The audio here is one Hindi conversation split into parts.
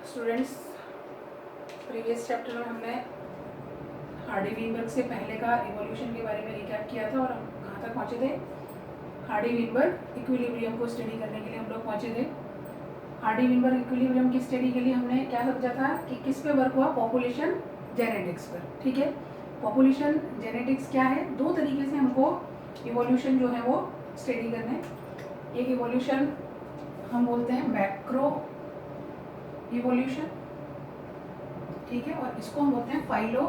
स्टूडेंट्स, प्रीवियस चैप्टर में हमने हार्डी वीनबर्ग से पहले का इवोल्यूशन के बारे में रिकैप किया था और हम कहाँ तक पहुँचे थे। हार्डी वीनबर्ग इक्विलिब्रियम को स्टडी करने के लिए हम लोग पहुँचे थे। हार्डी वीनबर्ग इक्विलिब्रियम की स्टडी के लिए हमने क्या समझा था कि किस पे वर्क हुआ, पॉपुलेशन जेनेटिक्स पर। ठीक है, पॉपुलेशन जेनेटिक्स क्या है, दो तरीके से हमको इवोल्यूशन जो है वो स्टडी करना है। एक इवोल्यूशन हम बोलते हैं मैक्रो इवोल्यूशन, ठीक है, और इसको हम बोलते हैं फाइलो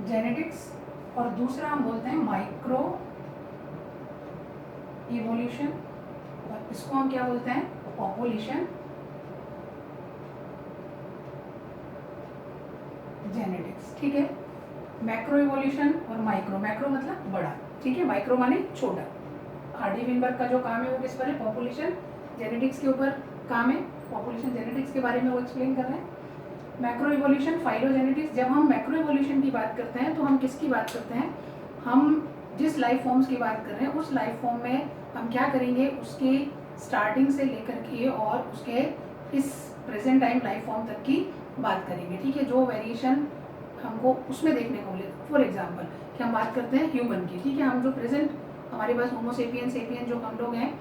जेनेटिक्स, और दूसरा हम बोलते हैं माइक्रो इवोल्यूशन, और इसको हम क्या बोलते हैं, पॉपुलेशन जेनेटिक्स। ठीक है, मैक्रो इवोल्यूशन और माइक्रो, मैक्रो मतलब बड़ा, ठीक है, माइक्रो माने छोटा। हार्डी वीनबर्ग का जो काम है वो किस पर है, पॉपुलेशन जेनेटिक्स के ऊपर काम है। पॉपुलेशन जेनेटिक्स के बारे में वो एक्सप्लेन कर रहे हैं। Macro evolution, phylogenetics. जब हम मैक्रो इवोल्यूशन की बात करते हैं तो हम किसकी बात करते हैं, हम जिस लाइफ फॉर्म्स की बात कर रहे हैं उस लाइफ फॉर्म में हम क्या करेंगे, उसके स्टार्टिंग से लेकर के और उसके इस प्रेजेंट टाइम लाइफ फॉर्म तक की बात करेंगे। ठीक है, जो वेरिएशन हमको उसमें देखने को मिले। फॉर एग्जाम्पल कि हम बात करते हैं ह्यूमन की, ठीक है, हम जो प्रेजेंट हमारे पास होमोसेपियन सेपियन जो हम लोग हैं,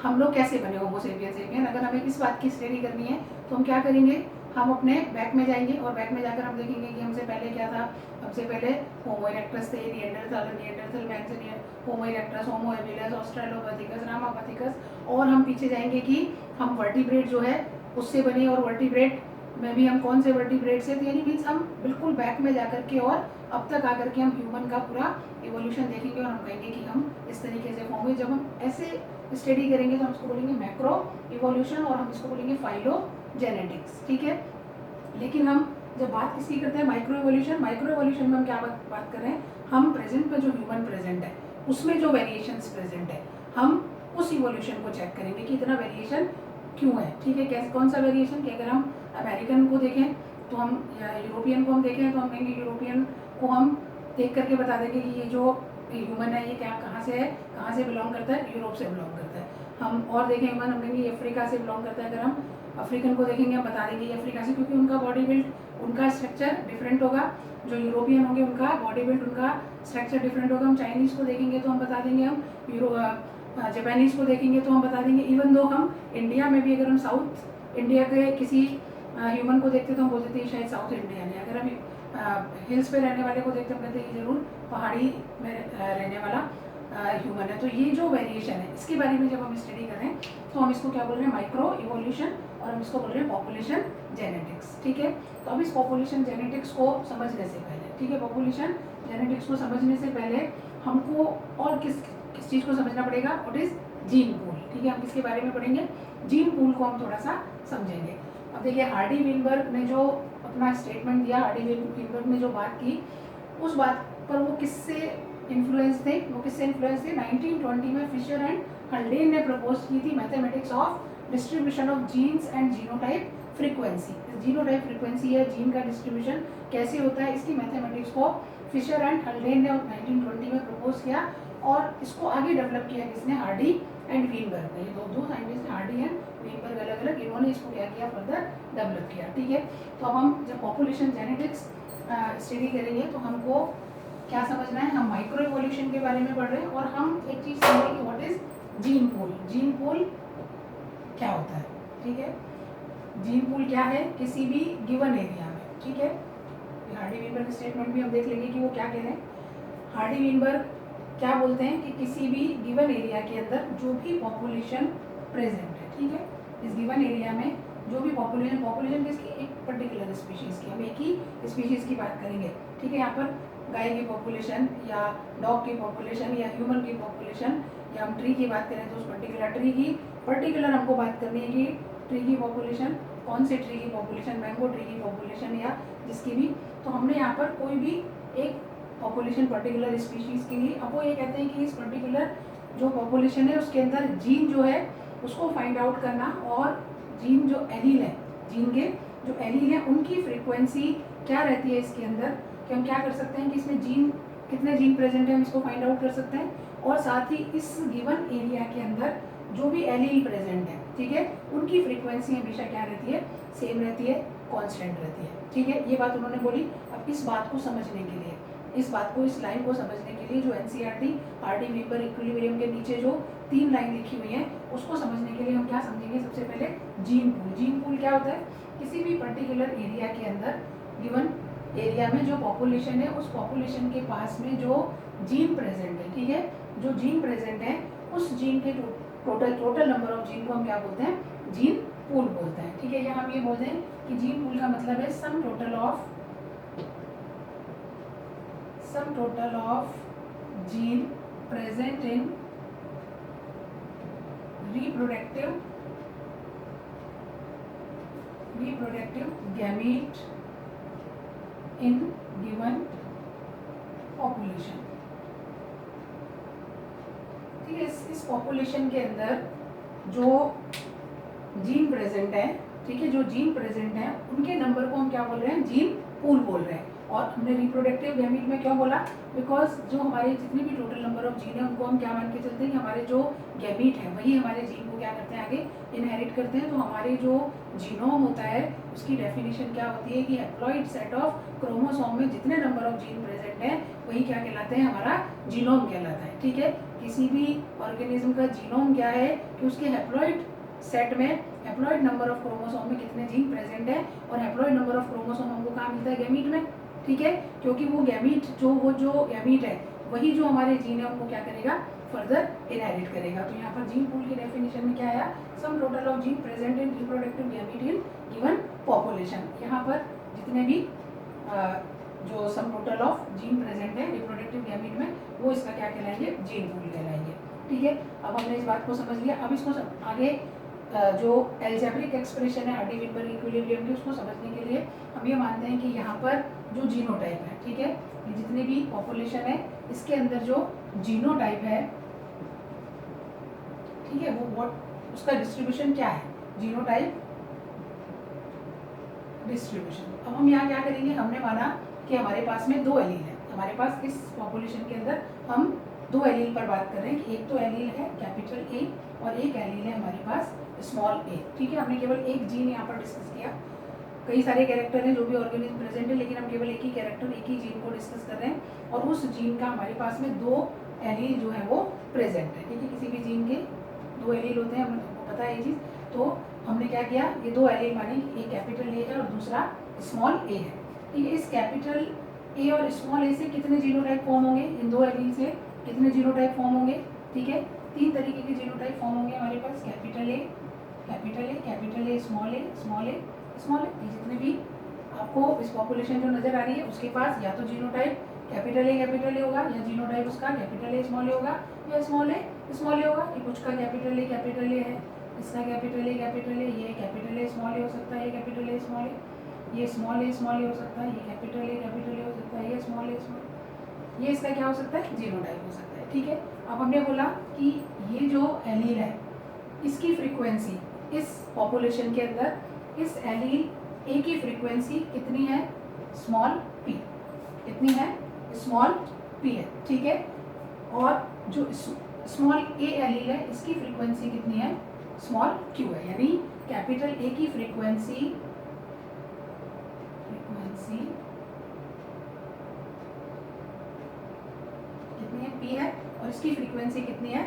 हम लोग कैसे बने होमोसेपियन सेपियन। अगर हमें इस बात की स्टडी करनी है तो हम क्या करेंगे, हम अपने बैक में जाएंगे और बैक में जाकर हम देखेंगे कि हमसे पहले क्या था। हमसे पहले होमो इरेक्टस थे, निएंडरथल मैन से होमो इरेक्टस, होमो हेबिलस, ऑस्ट्रेलोपिथेकस, रामापिथेकस, और हम पीछे जाएंगे कि हम वर्टिब्रेट जो है उससे बने, और वर्टिब्रेट में भी हम कौन से वर्टिब्रेट से थे, यानी मीन्स हम बिल्कुल बैक में जाकर के और अब तक आकर के हम ह्यूमन का पूरा इवोल्यूशन देखेंगे और हम कहेंगे कि हम इस तरीके से फॉर्म हुए। जब हम ऐसे स्टडी करेंगे तो हम इसको बोलेंगे मैक्रो इवोल्यूशन और हम इसको बोलेंगे फाइलो जेनेटिक्स। ठीक है, लेकिन हम जब बात किसकी करते हैं, माइक्रो इवोल्यूशन। माइक्रो इवोल्यूशन में हम क्या बात कर रहे हैं, हम प्रेजेंट में जो ह्यूमन प्रेजेंट है उसमें जो वेरिएशंस प्रेजेंट है हम उस इवोल्यूशन को चेक करेंगे कि इतना वेरिएशन क्यों है। ठीक है, कैसे, कौन सा वेरिएशन, कि अगर हम अमेरिकन को देखें तो हम, या यूरोपियन को हम देखें तो हम कहेंगे, यूरोपियन को हम देख करके बता देंगे कि ये जो ह्यूमन है ये क्या, कहाँ से है, कहाँ से बिलोंग करता है, यूरोप से बिलोंग करता है। हम और देखें ह्यूमन, हम कहेंगे ये अफ्रीका से बिलोंग करता है। अगर हम अफ्रीकन को देखेंगे हम बता देंगे ये अफ्रीका से, क्योंकि उनका बॉडी बिल्ड, उनका स्ट्रक्चर डिफरेंट होगा। जो यूरोपियन होंगे उनका बॉडी बिल्ड, उनका स्ट्रक्चर डिफरेंट होगा। हम चाइनीज़ को देखेंगे तो हम बता देंगे, हम जापानीज़ को देखेंगे तो हम बता देंगे। इवन दो हम इंडिया में भी अगर हम साउथ इंडिया के किसी ह्यूमन को देखते तो हम बोलते थे शायद साउथ इंडियन है। अगर हम हिल्स पे रहने वाले को देखते हम कहते हैं जरूर पहाड़ी में रहने वाला ह्यूमन है। तो ये जो वेरिएशन है इसके बारे में जब हम स्टडी करें तो हम इसको क्या बोल रहे हैं, माइक्रो इवोल्यूशन, और हम इसको बोल रहे हैं पॉपुलेशन जेनेटिक्स। ठीक है, तो अब इस पॉपुलेशन जेनेटिक्स को समझने से पहले, ठीक है, पॉपुलेशन जेनेटिक्स को समझने से पहले हमको और किस चीज़ को समझना पड़ेगा, व्हाट इज जीन पूल। ठीक है, हम किसके बारे में पढ़ेंगे, जीन पूल को हम थोड़ा सा समझेंगे। अब देखिए हार्डी वीनबर्ग ने जो अपना स्टेटमेंट दिया, हार्डी वीनबर्ग ने जो बात की, उस बात पर वो किससे इन्फ्लुएंस थे, 1920 में फिशर एंड हल्डेन ने प्रपोज की थी mathematics of distribution of genes and genotype frequency. Genotype frequency है जीन का डिस्ट्रीब्यूशन कैसे होता है, इसकी मैथमेटिक्स को फिशर एंड हल्डेन ने 1920 में प्रपोज किया, और इसको आगे डेवलप किया किसने, हार्डी एंड वीनबर्ग ने। ये दो साइंटिस्ट, हार्डी एंड वीनबर्ग, अलग अलग इन्होंने इसको क्या किया, फर्दर डेवलप किया। ठीक है, तो अब हम जब पॉपुलेशन जेनेटिक्स स्टडी करेंगे तो हमको क्या समझना है, हम माइक्रो इवोल्यूशन के बारे में पढ़ रहे हैं, और हम एक चीज़ समझेंगे कि what is gene pool. Gene pool क्या होता है, ठीक है, जीन पूल क्या है किसी भी गिवन एरिया में। ठीक है, हार्डी वीनबर्ग स्टेटमेंट भी हम देख लेंगे कि वो क्या कह रहे हैं। हार्डी वीनबर्ग क्या बोलते हैं कि किसी भी गिवन एरिया के अंदर जो भी पॉपुलेशन प्रेजेंट है, ठीक है, इस गिवन एरिया में जो भी पॉपुलेशन किसकी, एक पर्टिकुलर स्पीशीज़ की, हम एक ही स्पीशीज़ की बात करेंगे। ठीक है, यहाँ पर गाय की पॉपुलेशन या डॉग की पॉपुलेशन या ह्यूमन की पॉपुलेशन, या हम ट्री की बात करें तो उस पर्टिकुलर ट्री की पर्टिकुलर हमको बात करनी है कि ट्री की पॉपुलेशन, कौन से ट्री की पॉपुलेशन, मैंगो ट्री की पॉपुलेशन या जिसकी भी। तो हमने यहाँ पर कोई भी एक पॉपुलेशन पर्टिकुलर स्पीशीज़ के लिए, अब वो ये कहते हैं कि इस पर्टिकुलर जो पॉपुलेशन है उसके अंदर जीन जो है उसको फाइंड आउट करना, और जीन जो एलील है, जीन के जो एलील है उनकी फ्रीक्वेंसी क्या रहती है इसके अंदर, कि हम क्या कर सकते हैं कि इसमें जीन, कितने जीन प्रेजेंट है हम इसको फाइंड आउट कर सकते हैं, और साथ ही इस गिवन एरिया के अंदर जो भी एलील प्रेजेंट है, ठीक है, उनकी फ्रीक्वेंसी हमेशा क्या रहती है, सेम रहती है, कांस्टेंट रहती है, ठीक है। ये बात उन्होंने बोली। अब इस बात को समझने के लिए, इस बात को, इस लाइन को समझने के लिए जो एनसीईआरटी हार्डी वीबर इक्विलिब्रियम के नीचे जो 3 लाइन लिखी हुई है उसको समझने के लिए हम क्या समझेंगे, सबसे पहले जीन पूल। जीन पूल क्या होता है, किसी भी पर्टिकुलर एरिया के अंदर, गिवन एरिया में जो पॉपुलेशन है उस पॉपुलेशन के पास में जो जीन प्रेजेंट है, ठीक है, जो जीन प्रेजेंट है उस जीन के टोटल नंबर ऑफ जीन को हम क्या बोलते हैं, जीन पूल बोलते हैं, ठीक है। यहाँ हम ये बोलते हैं कि जीन पूल का मतलब है sum total of gene present in reproductive gamete in given population, ठीक है। इस पॉपुलेशन के अंदर जो जीन प्रेजेंट है, ठीक है, जो जीन प्रेजेंट है उनके नंबर को हम क्या बोल रहे हैं, जीन पूल बोल रहे हैं। और हमने रिप्रोडक्टिव गैमीट में क्यों बोला, बिकॉज जो हमारे जितने भी टोटल नंबर ऑफ जीन है उनको हम क्या मान के चलते हैं कि हमारे जो गैमीट है वही हमारे जीन को क्या करते हैं, आगे इनहेरिट करते हैं। तो हमारे जो जीनोम होता है उसकी डेफिनेशन क्या होती है कि हैप्लॉइड सेट ऑफ क्रोमोसोम में जितने नंबर ऑफ जीन प्रेजेंट है वही क्या कहलाते हैं, हमारा जीनोम कहलाता है, ठीक है। किसी भी ऑर्गेनिज्म का जीनोम क्या है कि उसके हैप्लॉइड सेट में हैप्लॉइड नंबर ऑफ क्रोमोसोम में कितने जीन प्रेजेंट है, और हैप्लॉइड नंबर ऑफ क्रोमोसोम हमको कहाँ मिलता है, गैमीट में, ठीक है। क्योंकि वो गैमीट जो गैमीट है वही जो हमारे जीन है उनको क्या करेगा, फर्दर इनहेरिट करेगा। तो यहाँ पर जीन पूल की डेफिनेशन में क्या आया, sum total of gene present in reproductive gamete in given population. यहाँ पर जितने भी जो sum total of gene present है रिप्रोडक्टिव गैमीट में वो इसका क्या कहलाएंगे, जीन पूल कहलाएंगे, ठीक है। अब हमने इस बात को समझ लिया। अब इसको आगे जो एल्जेब्रिक एक्सप्रेशन है हार्डी वीबर इक्विलिब्रियम की उसको समझने के लिए हम ये मानते हैं कि यहाँ पर जो जीनोटाइप है, ठीक है, ये जितनी भी पॉपुलेशन है इसके अंदर जो जीनोटाइप है, ठीक है, वो उसका डिस्ट्रीब्यूशन क्या है, जीनोटाइप डिस्ट्रीब्यूशन। अब हम यहाँ क्या करेंगे, हमने माना कि हमारे पास में 2 एलील है, हमारे पास इस पॉपुलेशन के अंदर हम 2 एलील पर बात कर रहे हैं कि एक तो एलील है कैपिटल ए और एक एलील है हमारे पास स्मॉल ए, ठीक है। हमने केवल एक जीन यहाँ पर डिस्कस किया, कई सारे कैरेक्टर हैं जो भी ऑर्गेनिज्म प्रेजेंट है, लेकिन हम केवल एक ही कैरेक्टर, एक ही जीन को डिस्कस कर रहे हैं, और उस जीन का हमारे पास में 2 एलील जो है वो प्रेजेंट है, ठीक है। किसी भी जीन के 2 एलील होते हैं, हमें पता है ये चीज़। तो हमने क्या किया, ये 2 एलील माने एक कैपिटल ए है और दूसरा स्मॉल ए है, ठीक है। इस कैपिटल ए और स्मॉल ए से कितने जीनोटाइप फॉर्म होंगे, इन 2 एलील से कितने जीनोटाइप फॉर्म होंगे, ठीक है, 3 तरीके के जीनोटाइप फॉर्म होंगे हमारे पास, capital A, small A, small A, small A. जितने भी आपको इस पॉपुलेशन जो नजर आ रही है उसके पास या तो जीनोटाइप कैपिटल ए होगा, या जीनोटाइप उसका कैपिटल ए स्मॉल ए होगा, या स्मॉल ए होगा। ये कुछ का कैपिटल ए है, इसका कैपिटल ए, ये कैपिटल ए स्मॉल ए हो सकता है, ये कैपिटल ए स्मॉल ए, ये स्मॉल ए हो सकता है, ये कैपिटल ए हो सकता है, ये स्मॉल ए, ये इसका क्या हो सकता है, जीनोटाइप हो सकता है, ठीक है। अब हमने बोला कि ये जो एलील है इसकी फ्रीक्वेंसी इस पॉपुलेशन के अंदर इस एलील ए की फ्रीक्वेंसी कितनी है, स्मॉल पी, कितनी है, स्मॉल पी है, ठीक है। और जो स्मॉल ए एलील है इसकी फ्रीक्वेंसी कितनी है, स्मॉल क्यू है, यानी कैपिटल ए की फ्रीक्वेंसी कितनी है, पी है, और इसकी फ्रीक्वेंसी कितनी है,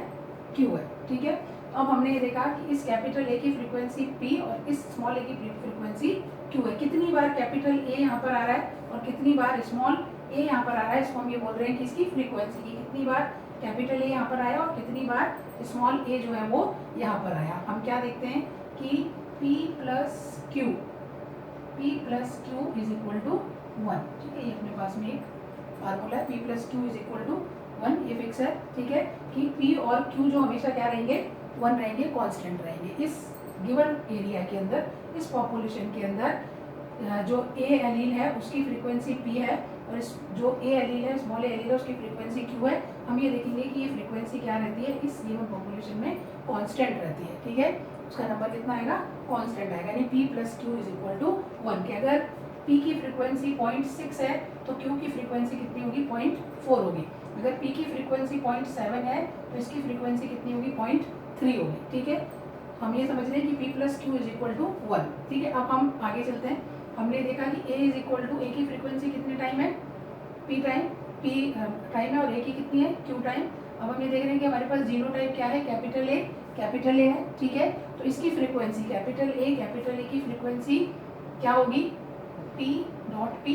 क्यू है, ठीक है। अब हमने ये देखा कि इस कैपिटल ए की फ्रीक्वेंसी पी और इस स्मॉल ए की फ्रीक्वेंसी क्यू है। कितनी बार कैपिटल ए यहाँ पर आ रहा है और कितनी बार स्मॉल ए यहाँ पर आ रहा है, इसको हम ये बोल रहे हैं कि इसकी फ्रीक्वेंसी की कितनी बार कैपिटल ए यहाँ पर आया और कितनी बार स्मॉल ए जो है वो यहाँ पर आया। हम क्या देखते हैं कि P plus Q is equal to 1, ठीक है। ये अपने पास में एक फार्मूला है, P plus Q is equal to 1, ये फिक्स है, ठीक है, कि P और Q जो हमेशा क्या रहेंगे, 1 रहेंगे, कांस्टेंट रहेंगे। इस गिवन एरिया के अंदर, इस पॉपुलेशन के अंदर जो ए एलील है उसकी फ्रीक्वेंसी P है और इस जो ए एलील है, स्मॉल ए एलील है, उसकी फ्रीक्वेंसी Q है। हम ये देखेंगे कि ये फ्रीक्वेंसी क्या रहती है, इस गिवन पॉपुलेशन में कांस्टेंट रहती है, ठीक है। उसका नंबर कितना आएगा, कांस्टेंट आएगा, यानी P plus Q is equal to 1 के अगर P की फ्रीक्वेंसी 0.6 है तो Q की फ्रीक्वेंसी कितनी होगी, 0.4 होगी। अगर P की फ्रीक्वेंसी 0.7 है तो इसकी फ्रीक्वेंसी कितनी होगी, 3 हो गए, ठीक है। हम ये समझ रहे हैं कि P plus Q is equal to 1, ठीक है। अब हम आगे चलते हैं। हमने देखा कि A इज इक्वल टू, ए की फ्रीक्वेंसी कितने टाइम है, P टाइम है, और A की कितनी है, Q टाइम। अब हम ये देख रहे हैं कि हमारे पास जीनोटाइप क्या है, कैपिटल ए है, ठीक है। तो इसकी फ्रीक्वेंसी कैपिटल ए की फ्रीक्वेंसी क्या होगी, P डॉट P,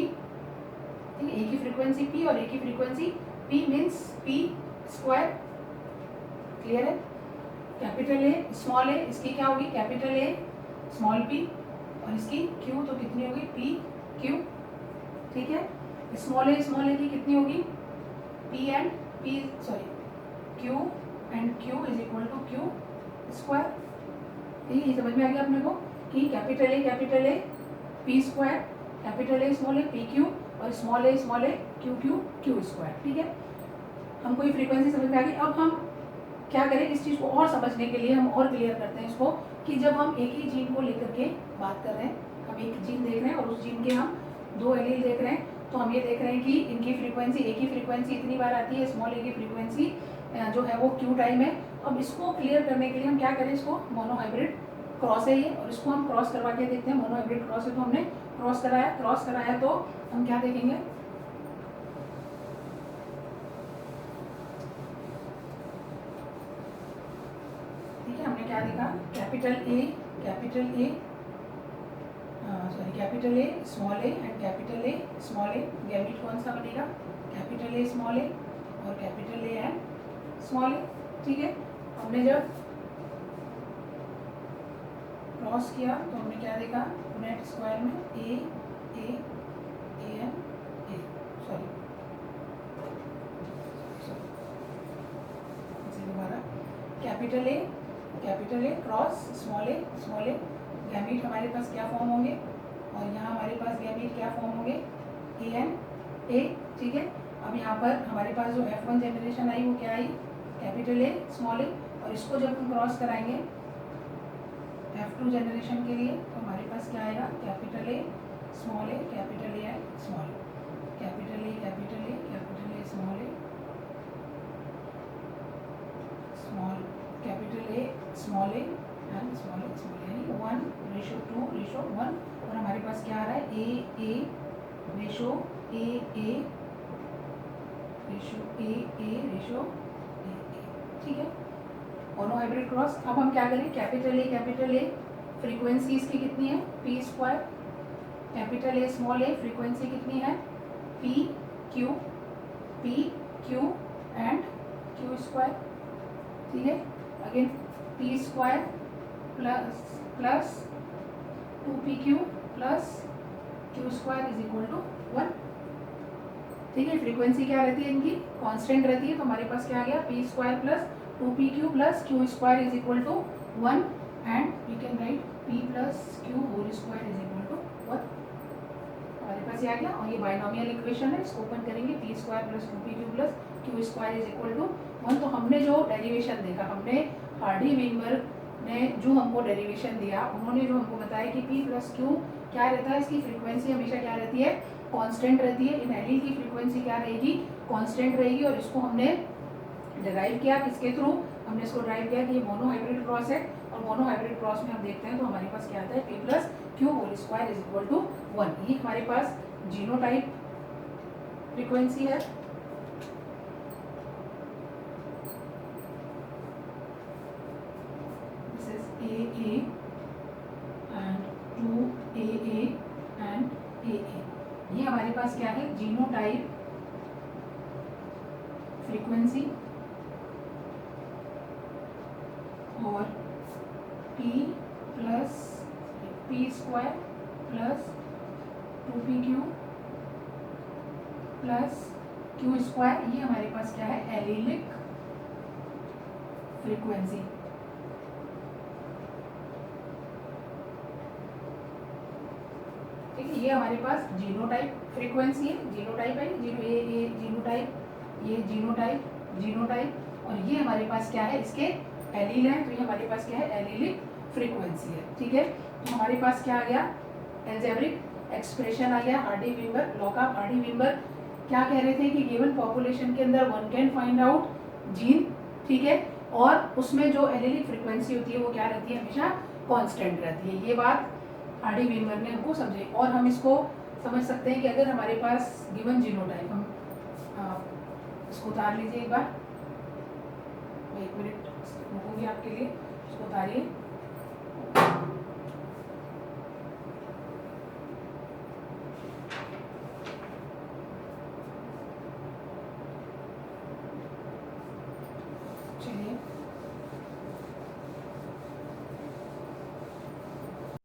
ठीक है। ए की फ्रीक्वेंसी P और ए की frequency P means P square, clear है। कैपिटल ए स्मॉल ए, इसकी क्या होगी, कैपिटल ए स्मॉल p, और इसकी Q तो कितनी होगी, P Q, ठीक है। स्मॉल ए की कितनी होगी, Q and Q is equal to Q square, ठीक है। ये समझ में आ गया अपने को कि capital A P square, capital A small A P Q, और स्मॉल ए Q स्क्वायर, ठीक है। हमको ये फ्रीक्वेंसी समझ में आ गई। अब हम क्या करें, इस चीज़ को और समझने के लिए हम और क्लियर करते हैं इसको, कि जब हम एक ही जीन को लेकर के बात कर रहे हैं, हम एक जीन देख रहे हैं और उस जीन के हम 2 एलील देख रहे हैं, तो हम ये देख रहे हैं कि इनकी फ्रीक्वेंसी, ए की फ्रीक्वेंसी इतनी बार आती है, स्मॉल ए की फ्रीक्वेंसी जो है वो Q टाइम है। अब इसको क्लियर करने के लिए हम क्या करें, इसको मोनोहाइब्रिड क्रॉस है ये, और इसको हम क्रॉस करवा के देखते हैं। मोनोहाइब्रिड क्रॉस है तो हमने क्रॉस कराया तो हम क्या देखेंगे, ठीक है। हमने क्या देखा, capital A small A and capital A small A, gamete कौन सा बनेगा, कैपिटल ए स्मॉल ए और कैपिटल ए एंड स्मॉल ए, ठीक है। हमने जब क्रॉस किया तो हमने क्या देखा, नेट स्क्वायर में ए एन ए, सॉरी दोबारा, capital A cross small A, gamete हमारे पास क्या फॉर्म होंगे, और यहाँ हमारे पास गैमीट क्या फॉर्म होंगे, ए एन ए, ठीक है। अब यहाँ पर हमारे पास जो F1 जनरेशन आई वो क्या आई, कैपिटल ए स्मॉल ए, और इसको जब हम क्रॉस कराएंगे F2 जनरेशन के लिए तो हमारे पास क्या आएगा, capital A small A, capital A and small A, capital A small A, capital A small A and small A, यानी 1:2:1, और हमारे पास क्या आ रहा है, ए रेशो ए, ठीक है। Monohybrid cross. अब हम क्या करें, कैपिटल ए फ्रीक्वेंसी इसकी कितनी है, P square, capital A small A frequency कितनी है, P Q and Q square, ठीक है। Again P square plus 2PQ plus Q square is equal to 1, ठीक है। फ्रीक्वेंसी क्या रहती है इनकी, कांस्टेंट रहती है, तो हमारे पास क्या आ गया, P square plus 2PQ plus Q square is equal to 1, and we can write P plus Q whole square is equal to 1, हमारे पास ये आ गया। और ये बाइनोमियल इक्वेशन है, इसको ओपन करेंगे, P square plus 2PQ plus Q square is equal to 1। तो हमने जो डेरिवेशन देखा, हमने हार्डी-वेनबर्ग ने जो हमको डेरिवेशन दिया, उन्होंने जो हमको बताया कि P प्लस Q क्या रहता है, इसकी फ्रीक्वेंसी हमेशा क्या रहती है, कांस्टेंट रहती है। इन एलील की फ्रीक्वेंसी क्या रहेगी, कांस्टेंट रहेगी, और इसको हमने डिराइव किया किसके थ्रू, हमने इसको डिराइव किया कि ये मोनोहाइब्रिड क्रॉस है, और मोनोहाइब्रिड क्रॉस में हम देखते हैं तो हमारे पास क्या आता है, P plus Q whole square is equal to 1। ये हमारे पास जीनोटाइप फ्रीक्वेंसी है। This is AA and 2AA and AA। ये हमारे पास क्या है, जीनोटाइप फ्रीक्वेंसी, और P square plus 2PQ plus Q square, ये हमारे पास क्या है, एलीलिक फ्रीक्वेंसी, ठीक है। ये हमारे पास जीनोटाइप फ्रीक्वेंसी है, जीनोटाइप है, जीनोटाइप, और ये हमारे पास क्या है, इसके एलील है, तो ये हमारे पास क्या है, एलीलिक फ्रीक्वेंसी है, ठीक है। तो हमारे पास क्या आ गया, एल्जेब्रिक एक्सप्रेशन आ गया, हार्डी-वेनबर्ग, लॉ ऑफ हार्डी-वेनबर्ग क्या कह रहे थे कि गिवन पॉपुलेशन के अंदर one can find out gene, ठीक है, और उसमें जो एलीलिक फ्रिक्वेंसी होती है वो क्या रहती है, हमेशा कांस्टेंट रहती है। ये बात हार्डी वीनबर ने हमको समझाई। और हम इसको समझ सकते हैं कि अगर हमारे पास गिवन जीनोटाइप, हम इसको उतार लीजिए एक बार, एक मिनट रुकूंगी आपके लिए, इसको उतारिए।